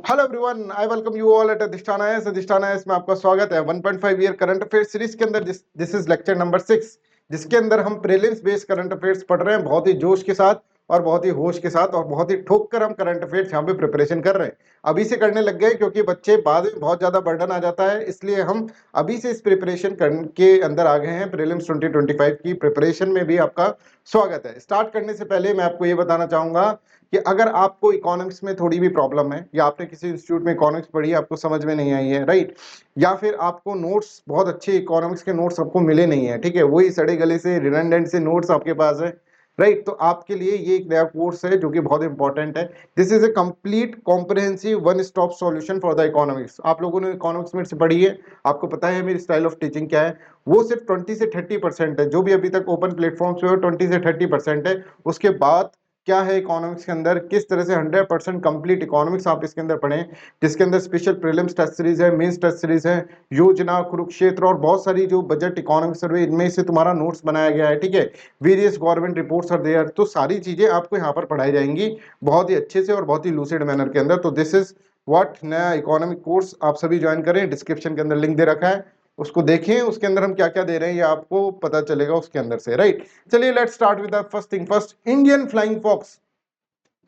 Hello everyone, I welcome you all at अधिष्ठान IAS. अधिष्ठान IAS में आपका स्वागत है। 1.5 ईयर करंट अफेयर्स सीरीज के अंदर दिस इज लेक्चर नंबर 6, जिसके अंदर हम प्रीलिम्स बेस्ड करंट अफेयर्स पढ़ रहे हैं बहुत ही जोश के साथ और बहुत ही होश के साथ और बहुत ही ठोक कर हम करंट अफेयर्स यहाँ पे प्रिपरेशन कर रहे हैं। अभी से करने लग गए क्योंकि बच्चे बाद में बहुत ज्यादा बर्डन आ जाता है, इसलिए हम अभी से इस प्रिपरेशन के अंदर आ गए हैं। प्रीलिम्स 2025 की प्रिपरेशन में भी आपका स्वागत है। स्टार्ट करने से पहले मैं आपको ये बताना चाहूंगा कि अगर आपको इकोनॉमिक्स में थोड़ी भी प्रॉब्लम है या आपने किसी इंस्टीट्यूट में इकोनॉमिक्स पढ़ी, आपको समझ में नहीं आई है, राइट, या फिर आपको नोट्स बहुत अच्छे इकोनॉमिक्स के नोट्स आपको मिले नहीं है, ठीक है, वही सड़े गले से रिडंडेंट से नोट्स आपके पास है, राइट, तो आपके लिए ये एक नया कोर्स है जो कि बहुत इंपॉर्टेंट है। This is a complete comprehensive one stop solution for the economics. आप लोगों ने इकोनॉमिक्स में से पढ़ी है, आपको पता है मेरी स्टाइल ऑफ टीचिंग क्या है। वो सिर्फ 20 से 30% है, जो भी अभी तक ओपन प्लेटफॉर्म्स पे 20 से 30% है। उसके बाद क्या है इकोनॉमिक्स के अंदर, किस तरह से 100% कंप्लीट इकोनॉमिक्स आप इसके अंदर पढ़ें, जिसके अंदर स्पेशल प्रीलिम्स टेस्ट सीरीज है, मेंस टेस्ट सीरीज है, योजना, कुरुक्षेत्र और बहुत सारी जो बजट इकोनॉमिक सर्वे, इनमें से तुम्हारा नोट्स बनाया गया है, ठीक है। Various government reports are there, तो सारी चीजें आपको यहाँ पर पढ़ाई जाएंगी बहुत ही अच्छे से और बहुत ही लूसिड मैनर के अंदर। तो दिस इज व्हाट नया इकोनॉमिक कोर्स आप सभी ज्वाइन करें। डिस्क्रिप्शन के अंदर लिंक दे रखा है, उसको देखें, उसके अंदर हम क्या क्या दे रहे हैं ये आपको पता चलेगा उसके अंदर से, राइट। चलिए let's start with the first thing first, Indian flying fox.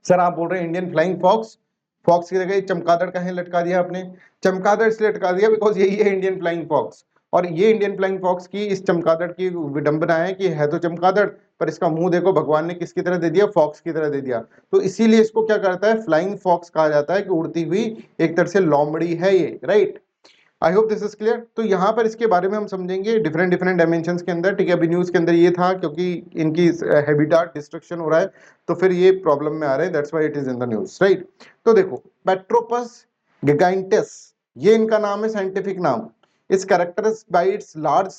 Sir आप बोल रहे हैं इंडियन फ्लाइंग फॉक्स, फॉक्स की जगह चमगादड़ कहीं लटका दिया आपने। चमगादड़ इसलिए लटका दिया बिकॉज यही है इंडियन फ्लाइंग फॉक्स, और ये इंडियन फ्लाइंग फॉक्स की, इस चमगादड़ की विडंबना है कि है तो चमगादड़ पर इसका मुंह देखो भगवान ने किसकी तरह दे दिया, फॉक्स की तरह दे दिया। तो इसीलिए इसको क्या करता है, फ्लाइंग फॉक्स कहा जाता है कि उड़ती हुई एक तरह से लोमड़ी है ये, right. I hope this is clear. तो यहाँ पर इसके बारे में हम समझेंगे डिफरेंट डिफरेंट डायमेंशंस के अंदर, ठीक है। अभी न्यूज के अंदर ये था क्योंकि इनकी हैबिटाट डिस्ट्रक्शन हो रहा है, तो फिर ये प्रॉब्लम में आ रहे हैं, that's why it is in the news, right. तो देखो, पेट्रोपस गिगाइंटस, ये इनका नाम है, साइंटिफिक नाम। इस characters bye it's large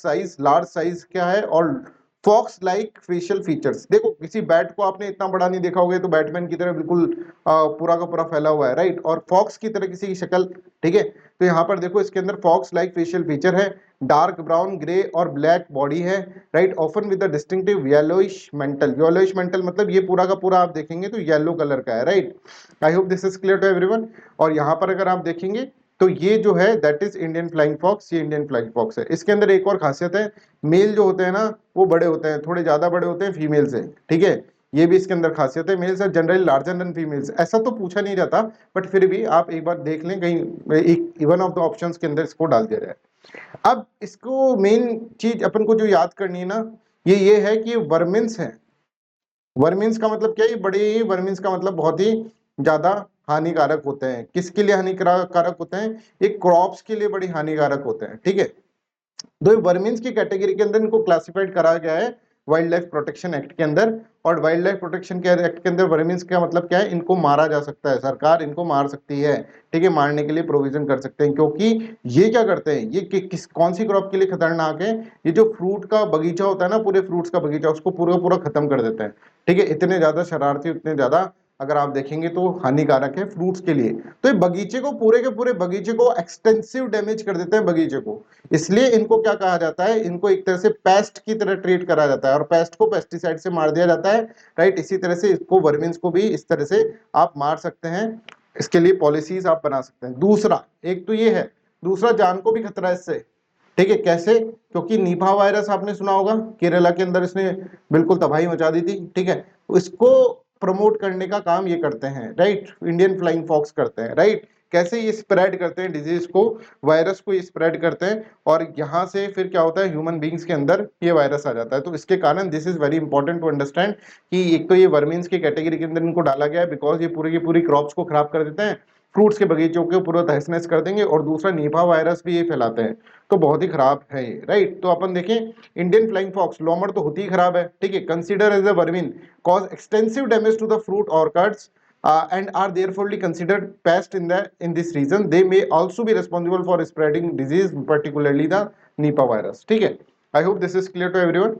size क्या है, और फॉक्स लाइक फेशियल फीचर्स। देखो किसी बैट को आपने इतना बड़ा नहीं देखा होगा, तो बैटमैन की तरह बिल्कुल पूरा का पूरा फैला हुआ है, राइट, और फॉक्स की तरह किसी की शक्ल, ठीक है। तो यहाँ पर देखो इसके अंदर फॉक्स लाइक फेशियल फीचर है, डार्क ब्राउन, ग्रे और ब्लैक बॉडी है, right, often with the distinctive yellowish mental. Yellowish mental मतलब ये पूरा का पूरा आप देखेंगे तो येलो कलर का है, right. I hope this is clear to everyone. और यहाँ पर अगर आप देखेंगे तो ये जो है that is Indian flying fox, ये इंडियन फ्लाइंग फॉक्स है। इसके अंदर एक और खासियत है, मेल जो होते हैं ना वो बड़े होते हैं, थोड़े ज्यादा बड़े होते हैं फीमेल से, ठीक है। ये भी इसके अंदर खासियत है, males are generally larger than females. ऐसा तो पूछा नहीं जाता, बट फिर भी आप एक बार देख लें, कहीं एक वन ऑफ द ऑप्शंस के अंदर इसको डाल दिया जाए। अब इसको मेन चीज अपन को जो याद करनी है ना, ये है कि वर्मिन्स है। वर्मिन्स का मतलब क्या है, बड़े वर्मिन्स का मतलब बहुत ही ज्यादा हानिकारक होते हैं। किसके लिए हानिकारक होते हैं, ये क्रॉप्स के लिए बड़ी हानिकारक होते हैं, ठीक है। तो वर्मिन्स की कैटेगरी के अंदर इनको क्लासिफाइड करा गया है वाइल्ड लाइफ प्रोटेक्शन एक्ट के अंदर। और वाइल्ड लाइफ प्रोटेक्शन के एक्ट के अंदर वर्मिन्स का मतलब क्या है, इनको मारा जा सकता है, सरकार इनको मार सकती है, ठीक है, मारने के लिए प्रोविजन कर सकते हैं। क्योंकि ये क्या करते हैं, ये किस कौन सी क्रॉप के लिए खतरनाक है, ये जो फ्रूट का बगीचा होता है ना, पूरे फ्रूट्स का बगीचा, उसको पूरा पूरा खत्म कर देते हैं, ठीक है। इतने ज्यादा शरारती, इतने ज्यादा अगर आप देखेंगे तो हानिकारक है फ्रूट्स के लिए। तो ये बगीचे को, पूरे के पूरे बगीचे को एक्सटेंसिव डैमेज कर देते हैं बगीचे को। इसलिए इनको क्या कहा जाता है, इनको एक तरह से पेस्ट की तरह ट्रीट करा जाता है, और पेस्ट को पेस्टिसाइड से मार दिया जाता है, राइट। इसी तरह से इसको, वर्मिन्स को भी इस तरह से आप मार सकते हैं, इसके लिए पॉलिसीज आप बना सकते हैं। दूसरा, एक तो ये है, दूसरा जान को भी खतरा है इससे, ठीक है। कैसे, क्योंकि निपा वायरस आपने सुना होगा, केरला के अंदर इसने बिल्कुल तबाही मचा दी थी, ठीक है। इसको प्रमोट करने का काम ये करते हैं, राइट, इंडियन फ्लाइंग फॉक्स करते हैं, राइट। कैसे ये स्प्रेड करते हैं डिजीज को, वायरस को ये स्प्रेड करते हैं, और यहाँ से फिर क्या होता है, ह्यूमन बींग्स के अंदर ये वायरस आ जाता है। तो इसके कारण this is very important to understand कि एक तो ये वर्मीन्स की कैटेगरी के अंदर इनको डाला गया है बिकॉज ये पूरी की पूरी क्रॉप्स को खराब कर देते हैं, फ्रूट्स के बगीचों के पूरा तहस नहस कर देंगे, और दूसरा निपा वायरस भी ये फैलाते हैं, तो बहुत ही खराब है ये, राइट। तो अपन देखें, इंडियन फ्लाइंग फॉक्स लोमड़ तो होती ही खराब है, ठीक है, consider as a vermin, cause extensive damage to the fruit orchards and are therefore considered pest in this region. They may also be responsible for spreading disease, particularly the Nipah virus. ठीक है, I hope this is clear to everyone.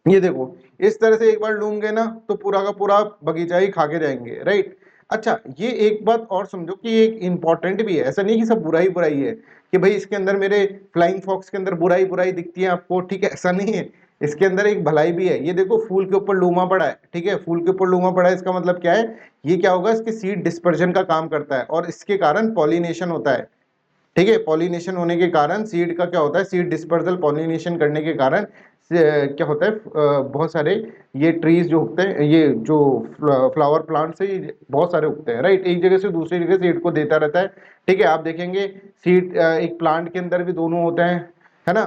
ये देखो, इस तरह से एक बार लूंगे ना तो पूरा का पूरा बगीचा ही खा के जाएंगे, राइट। अच्छा, ये एक बात और समझो कि एक इंपॉर्टेंट भी है, ऐसा नहीं कि सब बुराई बुराई है कि भाई इसके अंदर मेरे फ्लाइंग फॉक्स के अंदर बुराई बुराई दिखती है आपको, ठीक है, ऐसा नहीं है। इसके अंदर एक भलाई भी है। ये देखो फूल के ऊपर लूमा पड़ा है, ठीक है, फूल के ऊपर लूमा पड़ा है, इसका मतलब क्या है, ये क्या होगा, इसके सीड डिस्पर्जन का काम करता है और इसके कारण पॉलिनेशन होता है, ठीक है। पॉलिनेशन होने के कारण सीड का क्या होता है, सीड डिस्पर्सल, पॉलिनेशन करने के कारण क्या होता है, बहुत सारे ये ट्रीज जो उगते हैं, ये जो फ्लावर प्लांट से बहुत सारे उगते हैं, राइट, एक जगह से दूसरी जगह सीड को देता रहता है, ठीक है। आप देखेंगे सीड एक प्लांट के अंदर भी दोनों होते हैं, है ना,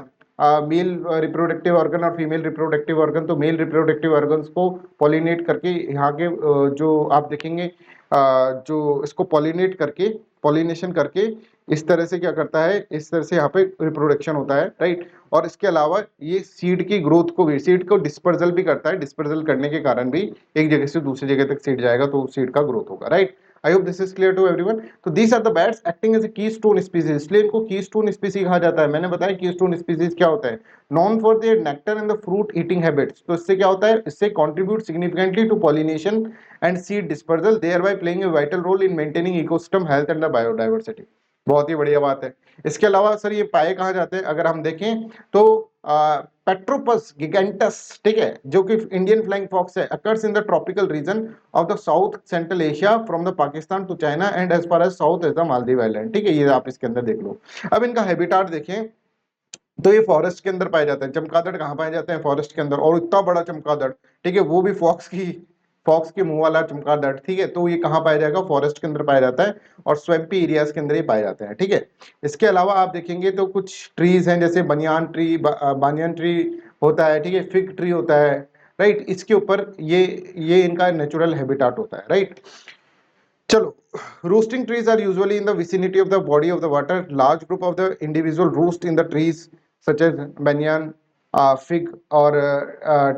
मेल रिप्रोडक्टिव ऑर्गन और फीमेल रिप्रोडक्टिव ऑर्गन। तो मेल रिप्रोडक्टिव ऑर्गन्स को पॉलिनेट करके यहाँ के जो आप देखेंगे जो इसको पॉलिनेट करके, पॉलिनेशन करके इस तरह से क्या करता है, इस तरह से यहाँ पे रिप्रोडक्शन होता है, राइट। और इसके अलावा ये सीड की ग्रोथ को भी, सीड को डिस्पर्सल भी करता है, डिस्पर्सल करने के कारण भी एक जगह से दूसरी जगह तक सीड जाएगा तो सीड का ग्रोथ होगा, right. I hope this is clear to everyone. तो these are the bats acting as a keystone species, इसलिए इनको कीस्टोन स्पीसीज कहा जाता है। मैंने बताया कीस्टोन स्पीसीज क्या होता है, known for their nectar and the fruit eating habits. तो इससे क्या होता है, इससे contribute significantly to pollination and seed dispersal, thereby playing a vital role in maintaining ecosystem health and the biodiversity. बहुत ही बढ़िया बात है। इसके अलावा सर ये पाए कहाँ जाते हैं, अगर हम देखें तो पेट्रोपस गिगेंटस, ठीक है, जो कि इंडियन फ्लाइंग फॉक्स है, occurs in the tropical region of the south central Asia from the Pakistan to China and as far as south as the Maldive island, ठीक है, ये आप इसके अंदर देख लो। अब इनका हैबिटाट देखें तो ये फॉरेस्ट के अंदर पाए जाते हैं। चमगादड़ कहाँ पाए जाते हैं, फॉरेस्ट के अंदर, और इतना बड़ा चमगादड़, ठीक है, वो भी फॉक्स के मुंह वाला चमगादड़, ठीक है, तो ये कहाँ पाया जाएगा, फॉरेस्ट के अंदर पाया जाता है और स्वैम्पी एरियाज के अंदर ही पाए जाते हैं, ठीक है। इसके अलावा आप देखेंगे तो कुछ ट्रीज हैं, जैसे बनियान ट्री, बानियन ट्री होता है, ठीक है, फिग ट्री होता है, राइट, इसके ऊपर ये इनका नेचुरल हैबिटाट होता है, राइट। चलो, roosting trees are usually in the vicinity of the body of the water. Large group of the individual roost in the trees such as banyan, fig or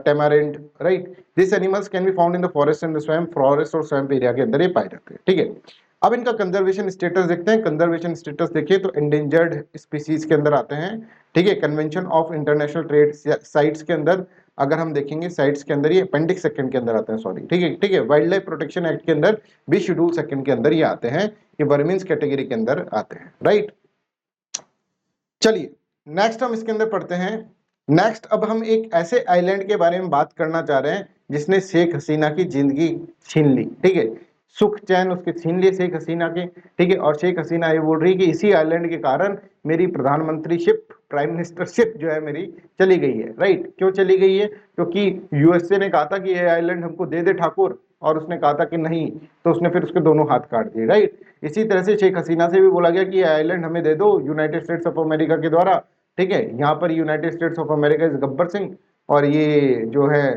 tamarind, right? These animals can be found in the forest and the forest और swamp area के अंदर ये पाए जाते हैं, ठीक है। अब इनका कंजर्वेशन स्टेटस देखते हैं। कंजर्वेशन स्टेटस देखिए तो एंडेंजर्ड स्पीसीज के अंदर आते हैं, ठीक है। Convention of international trade sites के अंदर अगर हम देखेंगे, साइट्स के अंदर ये अपेंडिक्स सेकंड के अंदर आते हैं, सॉरी, ठीक है, ठीक है। वाइल्ड लाइफ प्रोटेक्शन एक्ट के अंदर भी शेड्यूल सेकंड के अंदर ये आते हैं, ये वर्मिन्स कैटेगरी के अंदर आते हैं, राइट। चलिए नेक्स्ट हम इसके अंदर पढ़ते हैं। नेक्स्ट अब हम एक ऐसे आइलैंड के बारे में बात करना चाह रहे हैं जिसने शेख हसीना की जिंदगी छीन ली, ठीक है, सुख चैन उसके छीन लिए शेख हसीना के, ठीक है। और शेख हसीना ये बोल रही है कि इसी आइलैंड के कारण मेरी प्रधानमंत्रीशिप, प्राइम मिनिस्टरशिप जो है मेरी चली गई है, राइट। क्यों चली गई है, क्योंकि यूएसए ने कहा था कि ये आइलैंड हमको दे दे ठाकुर, और उसने कहा था कि नहीं, तो उसने फिर उसके दोनों हाथ काट दिए, राइट। इसी तरह से शेख हसीना से भी बोला गया कि ये आइलैंड हमें दे दो यूनाइटेड स्टेट्स ऑफ अमेरिका के द्वारा, ठीक है। यहाँ पर United states of America is Gabbar Singh और ये जो है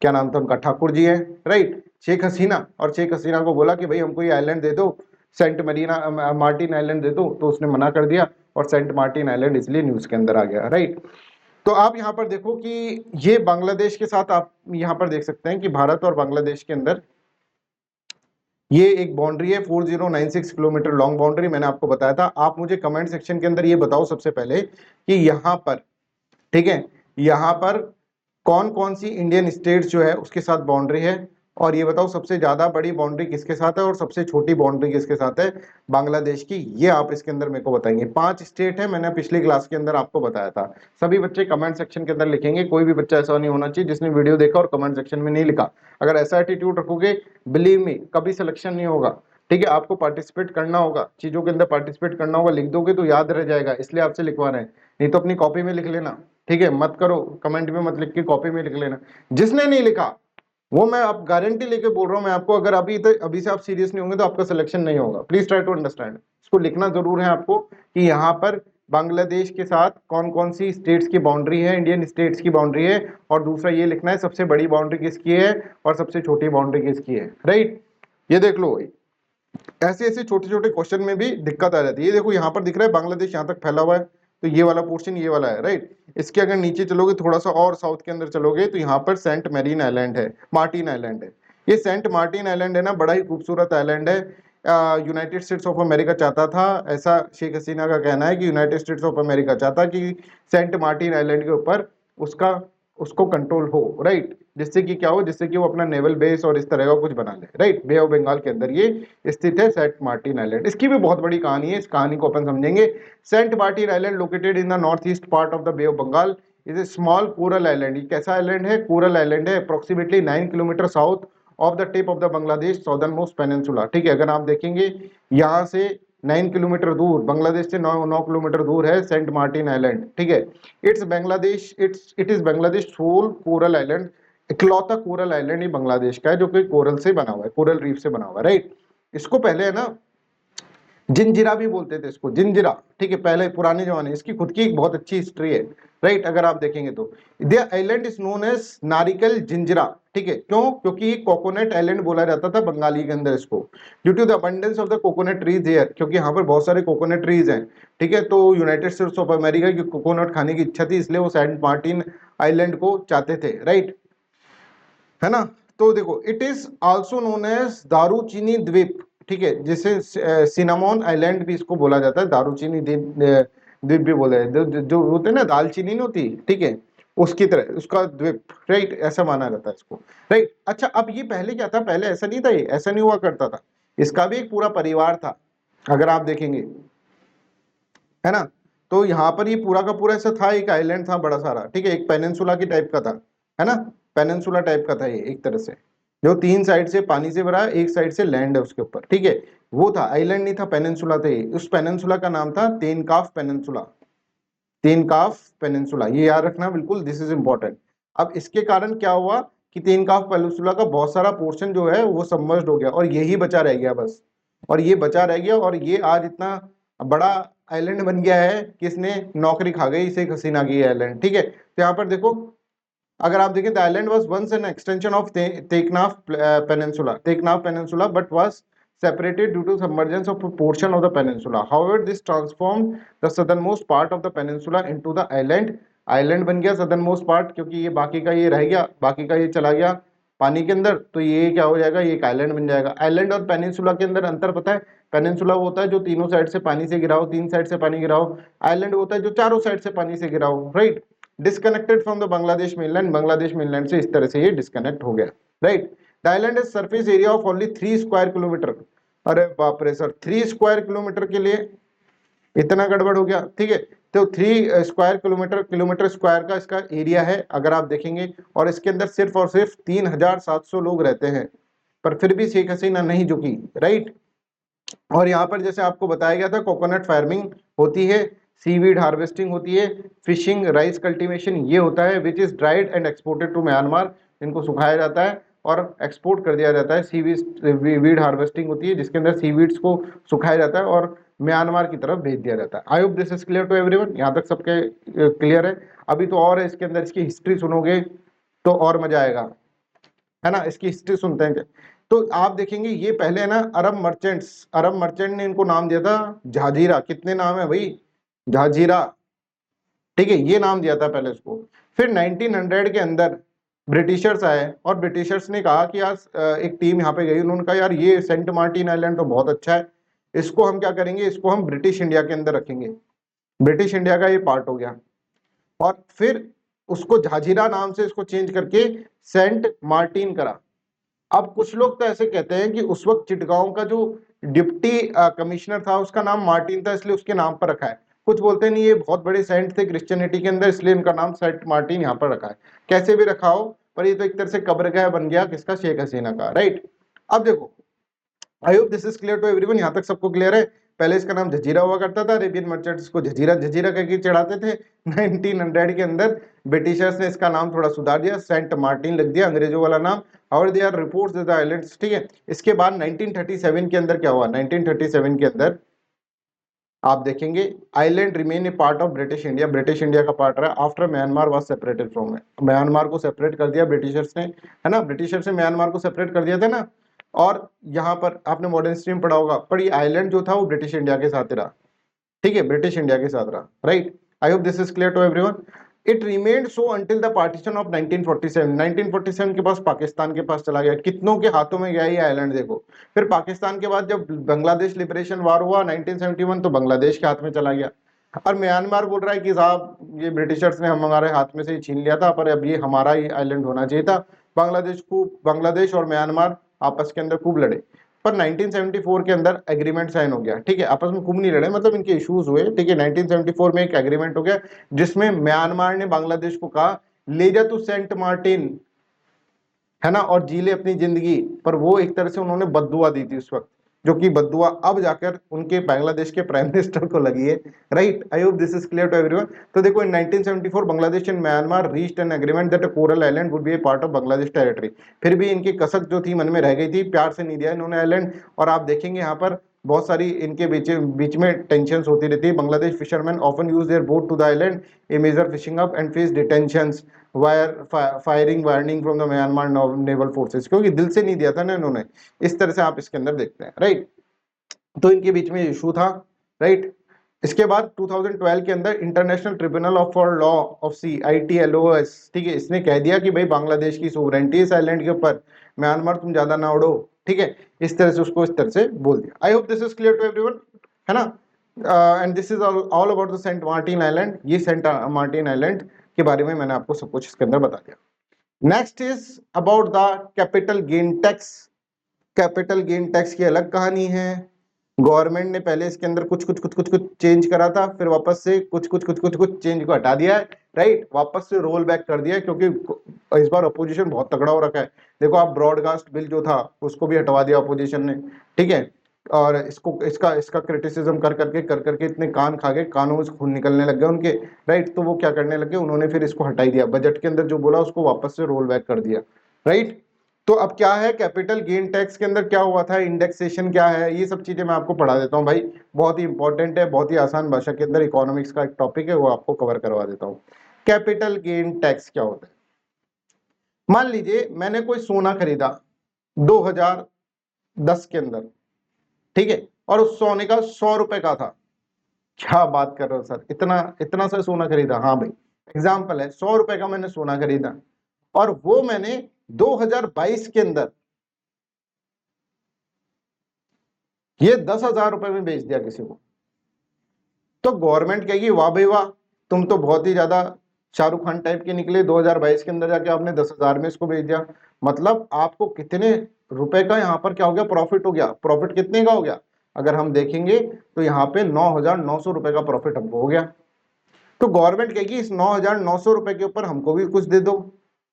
क्या नाम था उनका, ठाकुर जी है, राइट। शेख हसीना, और शेख हसीना को बोला कि भाई हमको ये आइलैंड दे दो, सेंट मरीना मार्टिन आइलैंड दे दो, तो उसने मना कर दिया और सेंट मार्टिन आइलैंड इसलिए न्यूज के अंदर आ गया, राइट। तो आप यहाँ पर देखो कि ये बांग्लादेश के साथ आप यहाँ पर देख सकते हैं कि भारत और बांग्लादेश के अंदर ये एक बाउंड्री है 4096 किलोमीटर लॉन्ग बाउंड्री, मैंने आपको बताया था। आप मुझे कमेंट सेक्शन के अंदर ये बताओ सबसे पहले कि यहाँ पर, ठीक है, यहाँ पर कौन कौन सी इंडियन स्टेट्स जो है उसके साथ बाउंड्री है, और ये बताओ सबसे ज्यादा बड़ी बाउंड्री किसके साथ है और सबसे छोटी बाउंड्री किसके साथ है बांग्लादेश की, ये आप इसके अंदर मेरे को बताएंगे। 5 स्टेट है, मैंने पिछली क्लास के अंदर आपको बताया था। सभी बच्चे कमेंट सेक्शन के अंदर लिखेंगे, कोई भी बच्चा ऐसा नहीं होना चाहिए जिसने वीडियो देखा और कमेंट सेक्शन में नहीं लिखा। अगर ऐसा एटीट्यूड रखोगे, बिलीव मी, कभी सिलेक्शन नहीं होगा, ठीक है। आपको पार्टिसिपेट करना होगा, चीजों के अंदर पार्टिसिपेट करना होगा, लिख दोगे तो याद रह जाएगा, इसलिए आपसे लिखवा रहे हैं, नहीं तो अपनी कॉपी में लिख लेना, ठीक है। मत करो, कमेंट में मत लिख के कॉपी में लिख लेना। जिसने नहीं लिखा वो मैं आप गारंटी लेके बोल रहा हूं मैं आपको, अगर अभी से आप सीरियस नहीं होंगे तो आपका सिलेक्शन नहीं होगा। प्लीज ट्राई टू अंडरस्टैंड, इसको लिखना जरूर है आपको कि यहाँ पर बांग्लादेश के साथ कौन कौन सी स्टेट्स की बाउंड्री है, इंडियन स्टेट्स की बाउंड्री है, और दूसरा ये लिखना है सबसे बड़ी बाउंड्री किसकी है और सबसे छोटी बाउंड्री किसकी है, राइट। ये देख लो, ऐसे ऐसे छोटे छोटे क्वेश्चन में भी दिक्कत आ जाती है। ये देखो यहाँ पर दिख रहा है बांग्लादेश यहाँ तक फैला हुआ है, तो ये वाला पोर्शन ये वाला है, राइट। इसके अगर नीचे चलोगे थोड़ा सा और साउथ के अंदर चलोगे तो यहाँ पर सेंट मैरीन आइलैंड है, मार्टिन आइलैंड है। ये सेंट मार्टिन आइलैंड है ना, बड़ा ही खूबसूरत आइलैंड है। यूनाइटेड स्टेट्स ऑफ अमेरिका चाहता था, ऐसा शेख हसीना का कहना है कि यूनाइटेड स्टेट्स ऑफ अमेरिका चाहता कि सेंट मार्टिन आइलैंड के ऊपर उसको कंट्रोल हो, राइट। जिससे कि क्या हो, जिससे कि वो अपना नेवल बेस और इस तरह का कुछ बना ले, राइट। बे ऑफ बंगाल के अंदर ये स्थित है सेंट मार्टिन आइलैंड। इसकी भी बहुत बड़ी कहानी है, इस कहानी को अपन समझेंगे। Saint Martin Island located in the north east part of the Bay of Bengal is a small coral island. ये कैसा आइलैंड है? कोरल आइलैंड है, approximately 9 kilometre south of the tip of the Bangladesh southern most peninsula. ठीक है, अगर आप देखेंगे यहाँ से 9 किलोमीटर दूर, बांग्लादेश से 9 किलोमीटर दूर है सेंट मार्टिन आइलैंड। ठीक है, it is Bangladesh sole coral island, इकलौता कोरल आइलैंड ये बांग्लादेश का है जो कि कोरल से बना हुआ है, कोरल रीफ से बना हुआ है, राइट। इसको पहले है ना जिंजिरा भी बोलते थे इसको, जिंजिरा। ठीक है, पहले पुराने जमाने, इसकी खुद की एक बहुत अच्छी हिस्ट्री है, राइट। अगर आप देखेंगे तो the island is known as Narikel Jinjira. ठीक है, क्यों? क्योंकि कोकोनट आइलैंड बोला जाता था बंगाली के अंदर इसको, due to the abundance of the coconut trees here, क्योंकि यहाँ पर बहुत सारे कोकोनट ट्रीज हैं। ठीक है, तो यूनाइटेड स्टेट्स ऑफ अमेरिका की कोकोनट खाने की इच्छा थी, इसलिए वो सेंट मार्टिन आइलैंड को चाहते थे, राइट, है ना। तो देखो, it is also known as Daruchini Dwip. ठीक है, जिसे सिनामोन आइलैंड भी इसको बोला जाता है, दारूचीनी द्वीप भी बोला है, जो होते हैं ना दालचीनी नहीं होती, ठीक है, उसकी तरह उसका द्वीप, राइट, ऐसा माना जाता है इसको, राइट। अच्छा, अब ये पहले क्या था? पहले ऐसा नहीं था, ये ऐसा नहीं हुआ करता था, इसका भी एक पूरा परिवार था, अगर आप देखेंगे, है ना। तो यहाँ पर ये पूरा का पूरा ऐसा था, एक आइलैंड था बड़ा सारा। ठीक है, एक पेनिनसुला की टाइप का था, है ना, पेनिनसुला टाइप का था ये एक तरह से, जो 3 साइड से पानी से भरा है, एक साइड से लैंड है उसके ऊपर। ठीक है, वो था, आइलैंड नहीं था, पेनिनसुला था ये। उस पेनिनसुला का नाम था तेनकाफ पेनिनसुला, तेनकाफ पेनिनसुला, ये याद रखना बिल्कुल, दिस इज इंपॉर्टेंट। अब इसके कारण क्या हुआ कि तेनकाफ पेनिनसुला का बहुत सारा पोर्शन जो है वो सबमर्ज्ड हो गया और यही बचा रह गया बस, और ये बचा रह गया, और ये आज इतना बड़ा आइलैंड बन गया है कि इसने नौकरी खा गई शेख हसीना की आइलैंड। ठीक है, तो यहाँ पर देखो, अगर आप देखें, the island was once an extension of Teknaf peninsula but was separated due to submergence of a portion of the peninsula. However, this transformed the southernmost part of the peninsula into the island. Island बन गया southern most part, क्योंकि ये बाकी का ये रह गया, बाकी का ये चला गया पानी के अंदर, तो ये क्या हो जाएगा? ये एक आइलैंड बन जाएगा। आइलैंड और पेनिनसुला के अंदर अंतर पता है? पेनिनसुला वो होता है जो तीनों साइड से पानी से गिरा हो, 3 साइड से पानी गिरा हो। आइलैंड होता है जो चारों साइड से पानी से गिरा हो, right. Disconnected from the Bangladesh mainland, Bangladesh mainland से इस तरह से ये डिस्कनेक्ट हो गया, right. The island is surface area of only 3 square kilometre. अरे बाप रे सर, 3 स्क्वायर किलोमीटर के लिए इतना गड़बड़ हो गया। ठीक है, तो 3 स्क्वायर किलोमीटर स्क्वायर का इसका एरिया है, अगर आप देखेंगे, और इसके अंदर सिर्फ और सिर्फ 3700 लोग रहते हैं, पर फिर भी शेख हसीना नहीं झुकी, राइट। और यहाँ पर जैसे आपको बताया गया था, कोकोनट फार्मिंग होती है, सीवीड हार्वेस्टिंग होती है, फिशिंग, राइस कल्टीवेशन ये होता है, which is dried and exported to Myanmar. इनको सुखाया जाता है और एक्सपोर्ट कर दिया जाता है। सीवीड हार्वेस्टिंग होती है जिसके अंदर सीवीड्स को सुखाया जाता है और म्यांमार की तरफ भेज दिया जाता है। I hope this is clear to everyone, यहाँ तक सबके क्लियर है? अभी तो और है इसके अंदर, इसकी हिस्ट्री सुनोगे तो और मजा आएगा, है ना। इसकी हिस्ट्री सुनते हैं। तो आप देखेंगे ये पहले है ना अरब मर्चेंट ने इनको नाम दिया था झाजीरा। कितने नाम है भाई? झाजीरा, ठीक है, ये नाम दिया था पहले इसको। फिर 1900 के अंदर ब्रिटिशर्स आए और ब्रिटिशर्स ने कहा कि यार, एक टीम यहाँ पे गई, उन्होंने कहा यार ये सेंट मार्टिन आइलैंड तो बहुत अच्छा है, इसको हम क्या करेंगे, इसको हम ब्रिटिश इंडिया के अंदर रखेंगे, ब्रिटिश इंडिया का ये पार्ट हो गया। और फिर उसको झाजीरा नाम से इसको चेंज करके सेंट मार्टिन करा। अब कुछ लोग तो ऐसे कहते हैं कि उस वक्त चिटगांव का जो डिप्टी कमिश्नर था उसका नाम मार्टिन था, इसलिए उसके नाम पर रखा है। कुछ बोलते हैं नहीं, ये बहुत बड़े सेंट थे क्रिश्चियनिटी के अंदर, इसलिए इनका नाम सेंट मार्टिन यहाँ पर रखा है। कैसे भी रखा हो, पर ये तो एक तरह से कब्रगाह बन गया किसका? शेख हसीना का, राइट। अब देखो, I hope this is clear to everyone, यहाँ तक सबको क्लियर है? पहले इसका नाम जजीरा हुआ करता था, अरेबियन मर्चेंट्स को जजीरा जजीरा करके चढ़ाते थे। 1900 के अंदर ब्रिटिशर्स ने इसका नाम थोड़ा सुधार दिया, सेंट मार्टिन लिख दिया, अंग्रेजों वाला नाम। और they are reports the islands, ठीक है। इसके बाद 1937 के अंदर क्या हुआ? 1937 के अंदर आप देखेंगे island remain A part of British India, British India का पार्ट रहा after Myanmar was separated from है। म्यांमार को सेपरेट कर दिया ब्रिटिशर्स ने, है ना, ब्रिटिशर्स ने म्यांमार को सेपरेट कर दिया था ना। और यहाँ पर आपने मॉडर्न स्ट्रीम पढ़ा होगा, पर ये आइलैंड जो था वो ब्रिटिश इंडिया के साथ रहा, ठीक है, ब्रिटिश इंडिया के साथ रहा, right. I hope this is clear to everyone. It remained so until the partition of 1947। 1947 के पास पाकिस्तान के पास चला गया। कितनों के हाथों में गया ये आइलैंड देखो। फिर पाकिस्तान के बाद जब बांग्लादेश लिबरेशन वार हुआ 1971, तो बांग्लादेश के हाथ में चला गया। और म्यांमार बोल रहा है कि साहब ये ब्रिटिशर्स ने हमारे हाथ में से ही छीन लिया था, पर अब ये हमारा ही आइलैंड होना चाहिए था। बांग्लादेश और म्यांमार आपस के अंदर खूब लड़े। पर 1974 के अंदर एग्रीमेंट साइन हो गया, ठीक है, आपस में खूब नहीं लड़े, मतलब इनके इश्यूज हुए, ठीक है। 1974 में एक एग्रीमेंट हो गया जिसमें म्यांमार ने बांग्लादेश को कहा ले जा तू सेंट मार्टिन, है ना, और जी ले अपनी जिंदगी, पर वो एक तरह से उन्होंने बद्दुआ दी थी उस वक्त, जो कि बद्दुआ अब जाकर उनके बांग्लादेश के प्राइम मिनिस्टर को लगी है, right. I hope this is clear to everyone. तो देखो in 1974 Bangladesh and Myanmar reached an agreement that coral island would be a part of Bangladesh territory. फिर भी इनकी कसक जो थी मन में रह गई थी, प्यार से नहीं दिया इन्होंने आइलैंड। और आप देखेंगे यहाँ पर बहुत सारी इनके बीच में टेंशन होती रहती है। Bangladesh fisherman often use their boat to the island a major fishing up and face detentions firing warning from the Myanmar naval forces, क्योंकि दिल से नहीं दिया था ना इन्होंने। इस तरह से आप इसके अंदर देखते हैं, राइट। तो इनके बीच में इशू था, राइट। इसके बाद 2012 के अंदर international tribunal of for law of sea ITLOS, ठीक है, इसने कह दिया कि भाई बांग्लादेश की सोवरेंटी इस आइलैंड के ऊपर, म्यांमार तुम ज्यादा ना उड़ो, ठीक है। इस तरह से उसको इस तरह से बोल दिया। I hope this is clear to everyone, है ना। And this is all about the Saint Martin Island. ये सेंट मार्टिन आइलैंड के बारे में मैंने आपको सब कुछ इसके अंदर बता दिया। Next is about the capital gain tax. Capital gain tax की अलग कहानी है। गवर्नमेंट ने पहले इसके अंदर कुछ चेंज करा था, फिर वापस से कुछ चेंज को हटा दिया है, राइट, वापस से रोल बैक कर दिया है, क्योंकि इस बार अपोजिशन बहुत तगड़ा हो रखा है। देखो आप ब्रॉडकास्ट बिल जो था उसको भी हटवा दिया अपोजिशन ने, ठीक है। और इसका क्रिटिसिज्म कर करके इतने कान खा गए, कानों से खून निकलने लग गए उनके, राइट। तो वो क्या करने लगे, उन्होंने फिर इसको हटाई दिया, बजट के अंदर जो बोला उसको वापस से रोल बैक कर दिया, राइट। तो अब क्या है, कैपिटल गेन टैक्स के अंदर क्या हुआ था, इंडेक्सेशन क्या है, ये सब चीजें मैं आपको पढ़ा देता हूँ भाई, बहुत ही इंपॉर्टेंट है, बहुत ही आसान भाषा के अंदर इकोनॉमिक्स का एक टॉपिक है, वो आपको कवर करवा देता हूँ। कैपिटल गेन टैक्स क्या होता है। मान लीजिए मैंने कोई सोना खरीदा 2010 के अंदर, ठीक है, और उस सोने का 100 रुपए का था। क्या बात कर रहे हो सर, इतना इतना सा सोना खरीदा, हाँ भाई, एग्जाम्पल है, 100 रुपए का मैंने सोना खरीदा, और वो मैंने 2022 के अंदर ये 10,000 रुपए में बेच दिया किसी को, तो गवर्नमेंट कहेगी वाह भाई वाह, तुम तो बहुत ही ज्यादा शाहरुख खान टाइप के निकले, 2022 के अंदर जाके आपने 10,000 में इसको बेच दिया। मतलब आपको कितने रुपए का यहाँ पर क्या हो गया, प्रॉफिट हो गया। प्रॉफिट कितने का हो गया, अगर हम देखेंगे तो यहाँ पे 9,900 रुपए का प्रॉफिट हमको हो गया। तो गवर्नमेंट कहेगी इस 9,900 रुपए के ऊपर हमको भी कुछ दे दो,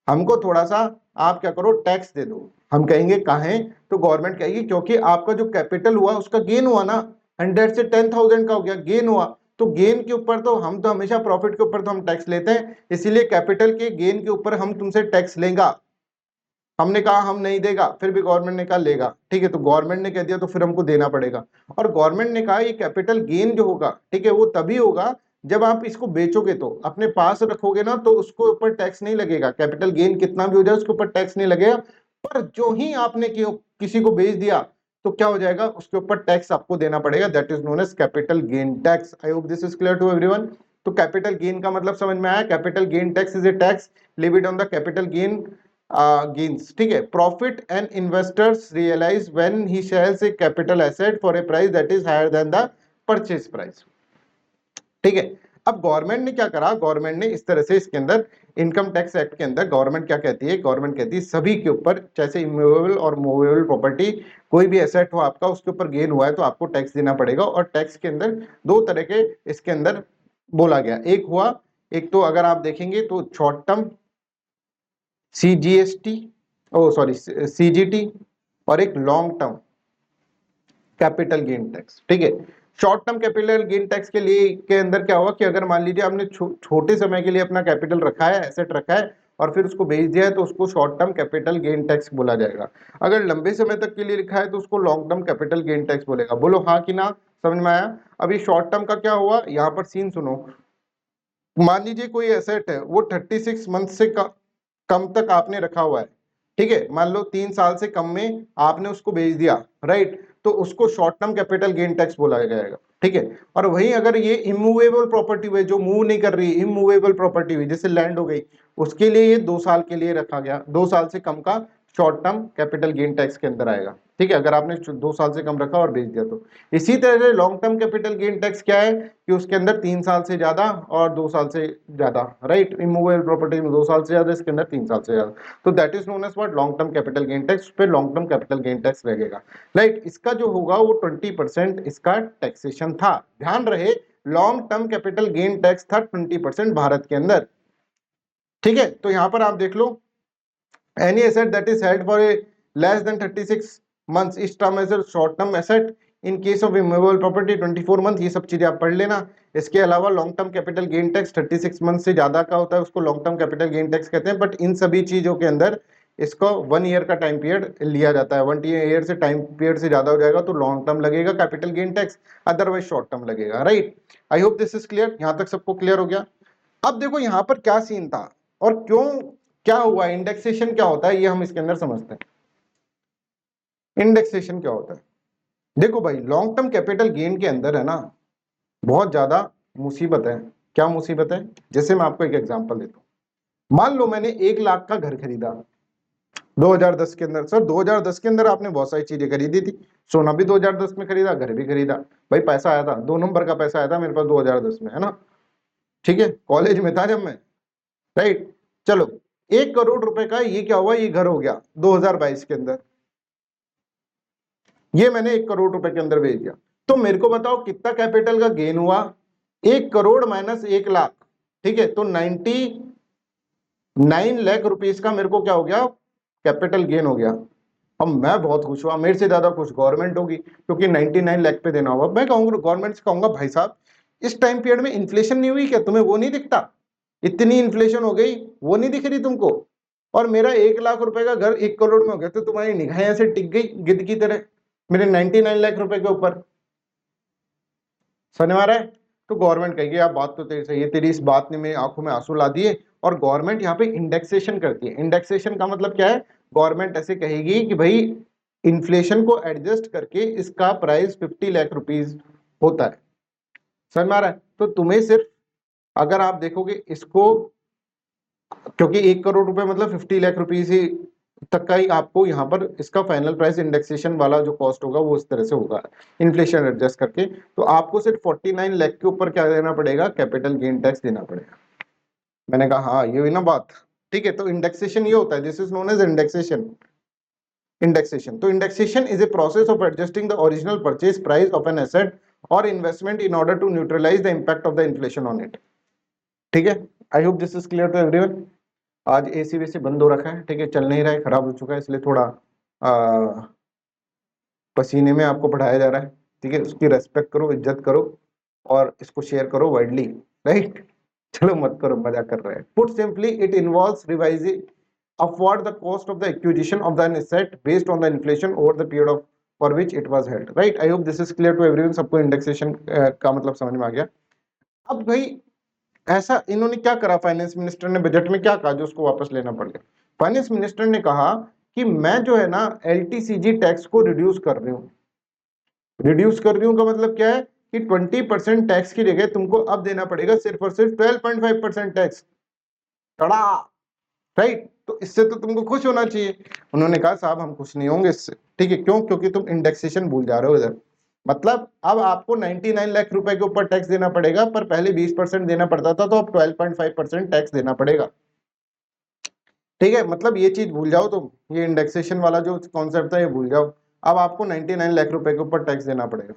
हमको थोड़ा सा आप क्या करो, टैक्स दे दो। हम कहेंगे काहे, तो गवर्नमेंट कहेगी क्योंकि आपका जो कैपिटल हुआ उसका गेन हुआ ना, 100 से 10,000 का हो गया, गेन हुआ, तो गेन के ऊपर तो हम तो हमेशा प्रॉफिट के ऊपर तो हम टैक्स लेते हैं, इसीलिए कैपिटल के गेन के ऊपर हम तुमसे टैक्स लेगा। हमने कहा हम नहीं देगा, फिर भी गवर्नमेंट ने कहा लेगा, ठीक है, तो गवर्नमेंट ने कह दिया तो फिर हमको देना पड़ेगा। और गवर्नमेंट ने कहा ये कैपिटल गेन जो होगा, ठीक है, वो तभी होगा जब आप इसको बेचोगे, तो अपने पास रखोगे ना तो उसको ऊपर टैक्स नहीं लगेगा, कैपिटल गेन कितना भी हो जाए उसके ऊपर टैक्स नहीं लगेगा। पर जो ही आपने किसी को बेच दिया तो क्या हो जाएगा, उसके ऊपर टैक्स आपको देना पड़ेगा, that is known as capital gain tax. I hope this is clear to everyone. तो कैपिटल गेन का मतलब समझ में आया, capital gain tax is a tax levied on the capital gain gains, ठीक है। Profit and investors realise when he sells a capital asset for a price that is higher than the purchase price, ठीक है। अब government ने क्या करा, government ने इस तरह से इसके अंदर इनकम टैक्स एक्ट के अंदर गवर्नमेंट क्या कहती है, गवर्नमेंट कहती है सभी के ऊपर, जैसे इमूवेबल और मूवेबल प्रॉपर्टी, कोई भी एसेट हो आपका उसके ऊपर गेन हुआ है तो आपको टैक्स देना पड़ेगा। और टैक्स के अंदर दो तरह के इसके अंदर बोला गया, एक हुआ, एक तो अगर आप देखेंगे तो शॉर्ट टर्म CGST, ओ सॉरी CGT, और एक long term capital gain tax, ठीक है। Short term capital gain tax के लिए के अंदर क्या हुआ कि अगर मान लीजिए आपने छोटे समय के लिए अपना कैपिटल रखा है, एसेट रखा है, और फिर उसको बेच दिया है तो उसको short term capital gain tax बोला जाएगा। अगर लंबे समय तक के लिए लिखा है तो उसको long term capital gain tax बोलेगा। बोलो हाँ कि ना, समझ में आया। अभी शॉर्ट टर्म का क्या हुआ, यहाँ पर सीन सुनो। मान लीजिए कोई एसेट है वो 36 मंथ से कम तक आपने रखा हुआ है, ठीक है, मान लो 3 साल से कम में आपने उसको बेच दिया, राइट, तो उसको short term capital gain tax बोला जाएगा, ठीक है। और वहीं अगर ये इमूवेबल प्रॉपर्टी हुई जो मूव नहीं कर रही, इमूवेबल प्रॉपर्टी हुई जैसे लैंड हो गई, उसके लिए ये 2 साल के लिए रखा गया, 2 साल से कम का short term capital gain tax के अंदर आएगा। ठीक है, अगर आपने 2 साल से कम रखा और बेच दिया तो। इसी तरह से long term capital gain tax क्या है कि उसके अंदर 3 साल से ज्यादा और 2 साल से ज्यादा, राइट। इमूवेबल प्रॉपर्टी में 2 साल से ज्यादा, इसके अंदर 3 साल से ज्यादा, तो that is known as what, long term capital gain tax. पे long term capital gain tax लगेगा, राइट। इसका जो होगा वो 20% इसका टैक्सेशन था। ध्यान रहे, long term capital gain tax था 20% भारत के अंदर। ठीक है, तो यहां पर आप देख लो, any asset that is held for a less than 36 months is term as a short term asset. In case of immovable property 24 month, ये सब चीजें आप पढ़ लेना। इसके अलावा long term capital gain tax 36 month से ज्यादा का होता है, उसको long term capital gain tax कहते हैं। बट इन सभी चीजों के अंदर इसको 1 ईयर का टाइम पीरियड लिया जाता है। 1 ईयर से टाइम पीरियड से ज्यादा हो जाएगा तो लॉन्ग टर्म लगेगा capital gain tax, otherwise short term लगेगा, right. I hope this is clear, यहां तक सबको क्लियर हो गया। अब देखो यहां पर क्या सीन था और क्यों, क्या हुआ, इंडेक्सेशन क्या होता है ये हम इसके अंदर समझते हैं। इंडेक्सेशन क्या होता है, देखो भाई, लॉन्ग टर्म कैपिटल गेन के अंदर है ना बहुत ज्यादा मुसीबत है। क्या मुसीबत है, जैसे मैं आपको एक एग्जांपल देता हूं। मान लो मैंने 1 लाख का घर खरीदा 2010 के अंदर। सर 2010 के अंदर आपने बहुत सारी चीजें खरीदी थी, सोना भी 2010 में खरीदा, घर भी खरीदा। भाई पैसा आया था, 2 नंबर का पैसा आया था मेरे पास 2010 में, है ना। ठीक है, कॉलेज में था जब मैं, राइट। चलो 1 करोड़ रुपए का ये क्या हुआ, ये घर हो गया 2022 के अंदर। ये मैंने 1 करोड़ रुपए के अंदर बेच दिया। तो मेरे को बताओ कितना कैपिटल का गेन हुआ, 1 करोड़ माइनस 1 लाख। ठीक है, तो 99 लाख रुपीस का मेरे को क्या हो गया, कैपिटल गेन हो गया। अब मैं बहुत खुश हुआ, मेरे से ज्यादा खुश गवर्नमेंट होगी क्योंकि 99 लाख पे देना होगा। मैं कहूंगा गवर्नमेंट से, कहूंगा भाई साहब इस टाइम पीरियड में इन्फ्लेशन नहीं हुई क्या, तुम्हें वो नहीं दिखता, इतनी इन्फ्लेशन हो गई, वो नहीं दिख रही तुमको, और मेरा 1 लाख रुपए का घर 1 करोड़ में हो गया, तो तुम्हारी निगाहें ऐसे टिक गई गिद्ध की तरह मेरे 99 लाख रुपए के ऊपर। समझ में आ रहा है। तो गवर्नमेंट कहेगी आप बात तो तेरी सही है, तेरी इस बात ने मेरी आंखों में आंसू ला दिए। और गवर्नमेंट यहाँ पे इंडेक्सेशन करती है। इंडेक्सेशन का मतलब क्या है, गवर्नमेंट ऐसे कहेगी कि भाई इन्फ्लेशन को एडजस्ट करके इसका प्राइस 50 लाख रुपीज होता है। समझ में आ रहा है। तो तुम्हें सिर्फ, अगर आप देखोगे इसको, क्योंकि 1 करोड़ रुपए मतलब 50 लाख रुपीज ही तक का ही आपको यहाँ पर इसका फाइनल प्राइस इंडेक्सेशन वाला जो कॉस्ट होगा वो इस तरह से होगा, इन्फ्लेशन एडजस्ट करके। तो आपको सिर्फ 49 लाख के ऊपर क्या देना पड़ेगा, कैपिटल गेन टैक्स देना पड़ेगा। मैंने कहा हाँ ये हुई ना बात। ठीक है, तो इंडेक्सेशन ये होता है, this is known as indexation. Indexation, तो indexation is a process of adjusting the original purchase price of an asset और investment in order to neutralise the impact of the inflation on it. ठीक है, I hope this is clear to everyone. आज AC वैसे बंद हो रखा है, ठीक है, चल नहीं रहा है, खराब हो चुका है, इसलिए थोड़ा पसीने में आपको पढ़ाया जा रहा है। ठीक है, उसकी रेस्पेक्ट करो, इज्जत करो और इसको शेयर करो वाइडली, राइट। चलो मत करो, मजाक कर रहे हैं। Put simply it involves revising upward the cost of the acquisition of the asset based on the inflation over the period of for which it was held, right. I hope this is clear to everyone, सबको indexation का मतलब समझ में आ गया। अब भाई ऐसा इन्होंने क्या करा, फाइनेंस मिनिस्टर ने बजट में क्या कहा जो उसको वापस लेना पड़ गया। फाइनेंस मिनिस्टर ने कहा कि मैं जो है ना एलटीसीजी टैक्स को रिड्यूस कर रही हूँ। रिड्यूस कर रही हूँ का मतलब क्या है कि 20% टैक्स की जगह तुमको अब देना पड़ेगा सिर्फ और सिर्फ 12.5% टैक्स, टड़ा, राइट। तो इससे तो तुमको खुश होना चाहिए। उन्होंने कहा साहब हम खुश नहीं होंगे इससे। ठीक है, क्यों, क्योंकि तुम इंडेक्सेशन भूल जा रहे हो इधर। मतलब अब आपको 99 लाख रुपए के ऊपर टैक्स देना पड़ेगा, पर पहले 20% देना पड़ता था, तो अब 12.5% टैक्स देना पड़ेगा। ठीक है, मतलब ये चीज भूल जाओ तुम, ये इंडेक्सेशन वाला जो कॉन्सेप्ट था ये भूल जाओ। अब आपको 99 लाख रुपए के ऊपर टैक्स देना पड़ेगा।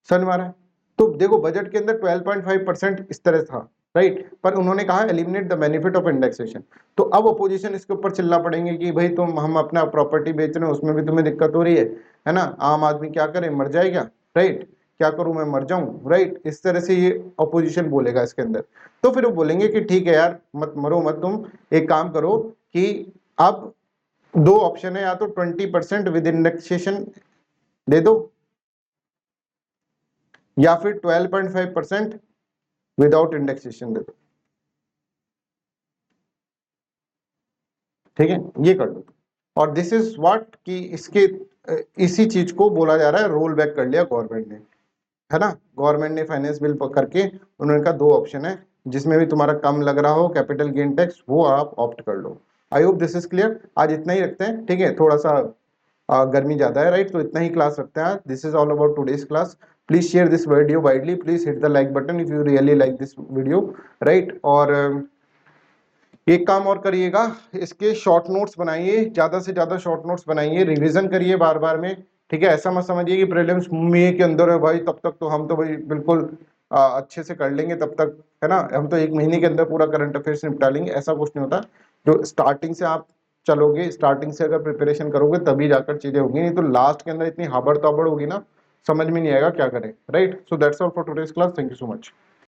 समझ में आ रहा है। तो देखो बजट के अंदर 12.5% इस तरह था, राइट। पर उन्होंने कहा eliminate the benefit of indexation. तो अब अपोजिशन इसके ऊपर चिल्ला पड़ेंगे कि भाई तुम, हम अपना प्रॉपर्टी बेच रहे हैं उसमें भी तुम्हें दिक्कत हो रही है ना। आम आदमी क्या करे, मर जाए क्या, राइट। क्या करूं मैं, मर जाऊं, राइट। इस तरह से ये अपोजिशन बोलेगा इसके अंदर। तो फिर वो बोलेंगे कि ठीक है यार, मत मरो मत तुम, एक काम करो कि अब 2 ऑप्शन है, या तो 20% विद इंडेक्सेशन दे दो, या फिर 12.5% विदाउट इंडेक्सेशन दे दो। ठीक है, ये कर दो। और दिस इज व्हाट कि इसके इसी चीज को बोला जा रहा है रोल बैक कर लिया गवर्नमेंट ने, है ना। गवर्नमेंट ने फाइनेंस बिल करके उन्होंने कहा 2 ऑप्शन है, जिसमें भी तुम्हारा कम लग रहा हो कैपिटल गेन टैक्स वो आप ऑप्ट कर लो। I hope this is clear. आज इतना ही रखते हैं, ठीक है, थोड़ा सा गर्मी ज्यादा है, राइट, तो इतना ही क्लास रखते हैं आज। This is all about today's class. Please share this video widely, please hit the like button if you really like this video, right. और एक काम और करिएगा, इसके शॉर्ट नोट्स बनाइए, ज्यादा से ज्यादा शॉर्ट नोट्स बनाइए, रिवीजन करिए बार बार में, ठीक है। ऐसा मत समझिए कि प्रीलिम्स में के अंदर है भाई, तब तक तो हम तो भाई बिल्कुल अच्छे से कर लेंगे तब तक, है ना, हम तो 1 महीने के अंदर पूरा करंट अफेयर्स निपटा लेंगे, ऐसा कुछ नहीं होता। जो स्टार्टिंग से आप चलोगे, स्टार्टिंग से अगर प्रिपरेशन करोगे तभी जाकर चीजें होंगी, नहीं तो लास्ट के अंदर इतनी हाबड़ ताबड़ होगी ना, समझ में नहीं आएगा क्या करें, right. So that's all for today's class, thank you so much.